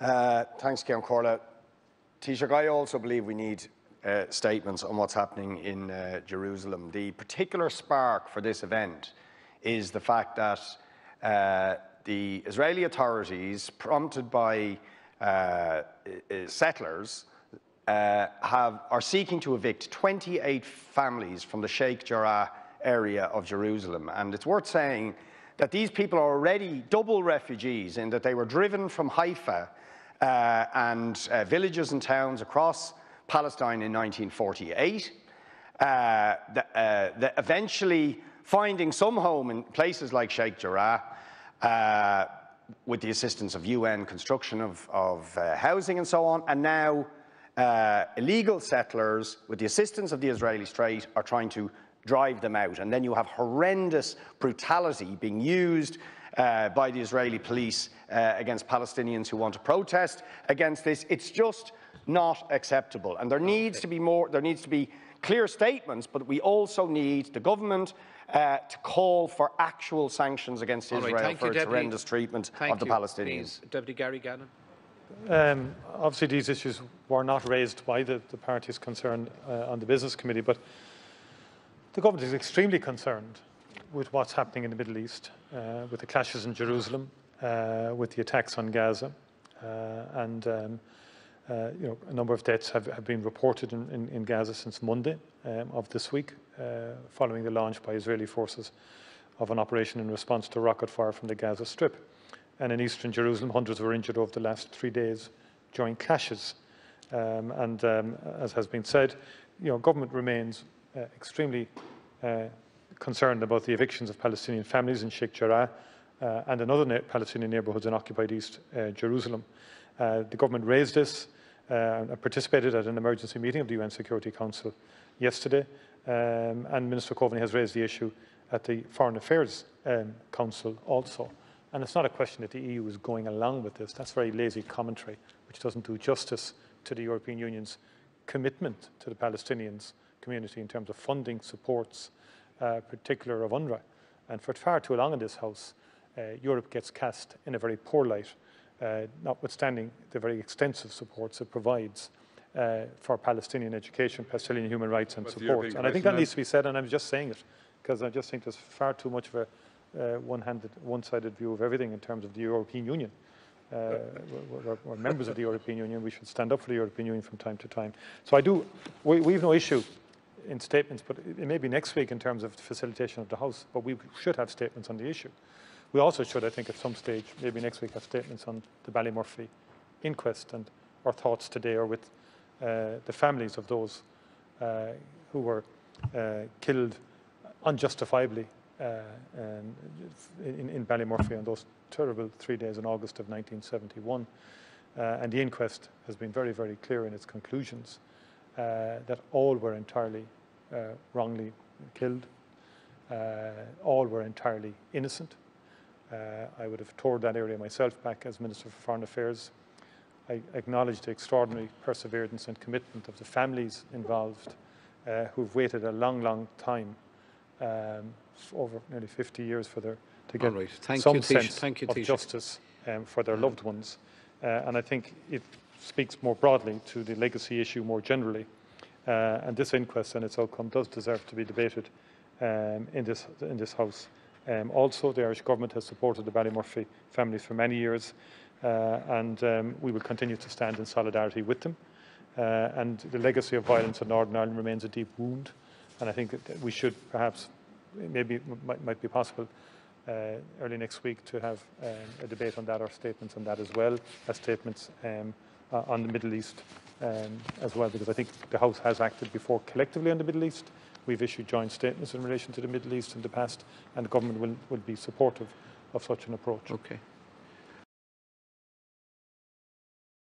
Thanks, Cian Corla. Taoiseach, I also believe we need statements on what's happening in Jerusalem. The particular spark for this event is the fact that the Israeli authorities, prompted by settlers, are seeking to evict 28 families from the Sheikh Jarrah area of Jerusalem. And it's worth saying that these people are already double refugees in that they were driven from Haifa and villages and towns across Palestine in 1948, eventually finding some home in places like Sheikh Jarrah with the assistance of UN construction of housing and so on, and now illegal settlers with the assistance of the Israeli state are trying to drive them out. And then you have horrendous brutality being used by the Israeli police against Palestinians who want to protest against this. It's just not acceptable. And there needs to be more, there needs to be clear statements, but we also need the government to call for actual sanctions against Israel for its horrendous treatment of the Palestinians. Deputy Gary Gannon. Obviously, these issues were not raised by the parties concerned on the Business Committee, but the government is extremely concerned with what's happening in the Middle East, with the clashes in Jerusalem, with the attacks on Gaza, and a number of deaths have been reported in Gaza since Monday of this week, following the launch by Israeli forces of an operation in response to rocket fire from the Gaza Strip. And in eastern Jerusalem, hundreds were injured over the last 3 days during clashes. As has been said, government remains extremely concerned about the evictions of Palestinian families in Sheikh Jarrah and in other Palestinian neighbourhoods in occupied East Jerusalem. The government raised this and participated at an emergency meeting of the UN Security Council yesterday, and Minister Coveney has raised the issue at the Foreign Affairs Council also. And it's not a question that the EU is going along with this. That's very lazy commentary, which doesn't do justice to the European Union's commitment to the Palestinians community in terms of funding, supports, particular of UNRWA. And for far too long in this House, Europe gets cast in a very poor light, notwithstanding the very extensive supports it provides for Palestinian education, Palestinian human rights and support. And I think that needs to be said, and I'm just saying it, because I just think there's far too much of a one-sided view of everything in terms of the European Union. We're members of the European Union. We should stand up for the European Union from time to time. So we have no issue in statements, but it may be next week in terms of the facilitation of the House, but we should have statements on the issue. We also should, I think, at some stage, maybe next week, have statements on the Ballymurphy inquest and our thoughts today are with the families of those who were killed unjustifiably in Ballymurphy on those terrible 3 days in August of 1971. And the inquest has been very, very clear in its conclusions that all were entirely wrongly killed, all were entirely innocent. I would have toured that area myself back as Minister for Foreign Affairs. I acknowledge the extraordinary perseverance and commitment of the families involved who've waited a long, long time, over nearly 50 years to get some sense of justice for their loved ones. And I think it speaks more broadly to the legacy issue more generally. And this inquest and its outcome does deserve to be debated in this House. Also, the Irish Government has supported the Ballymurphy families for many years, and we will continue to stand in solidarity with them. And the legacy of violence in Northern Ireland remains a deep wound, and I think that we should perhaps, maybe it might be possible early next week to have a debate on that or statements on that as well as statements on the Middle East as well, because I think the House has acted before collectively on the Middle East. We've issued joint statements in relation to the Middle East in the past, and the government will be supportive of such an approach. Okay.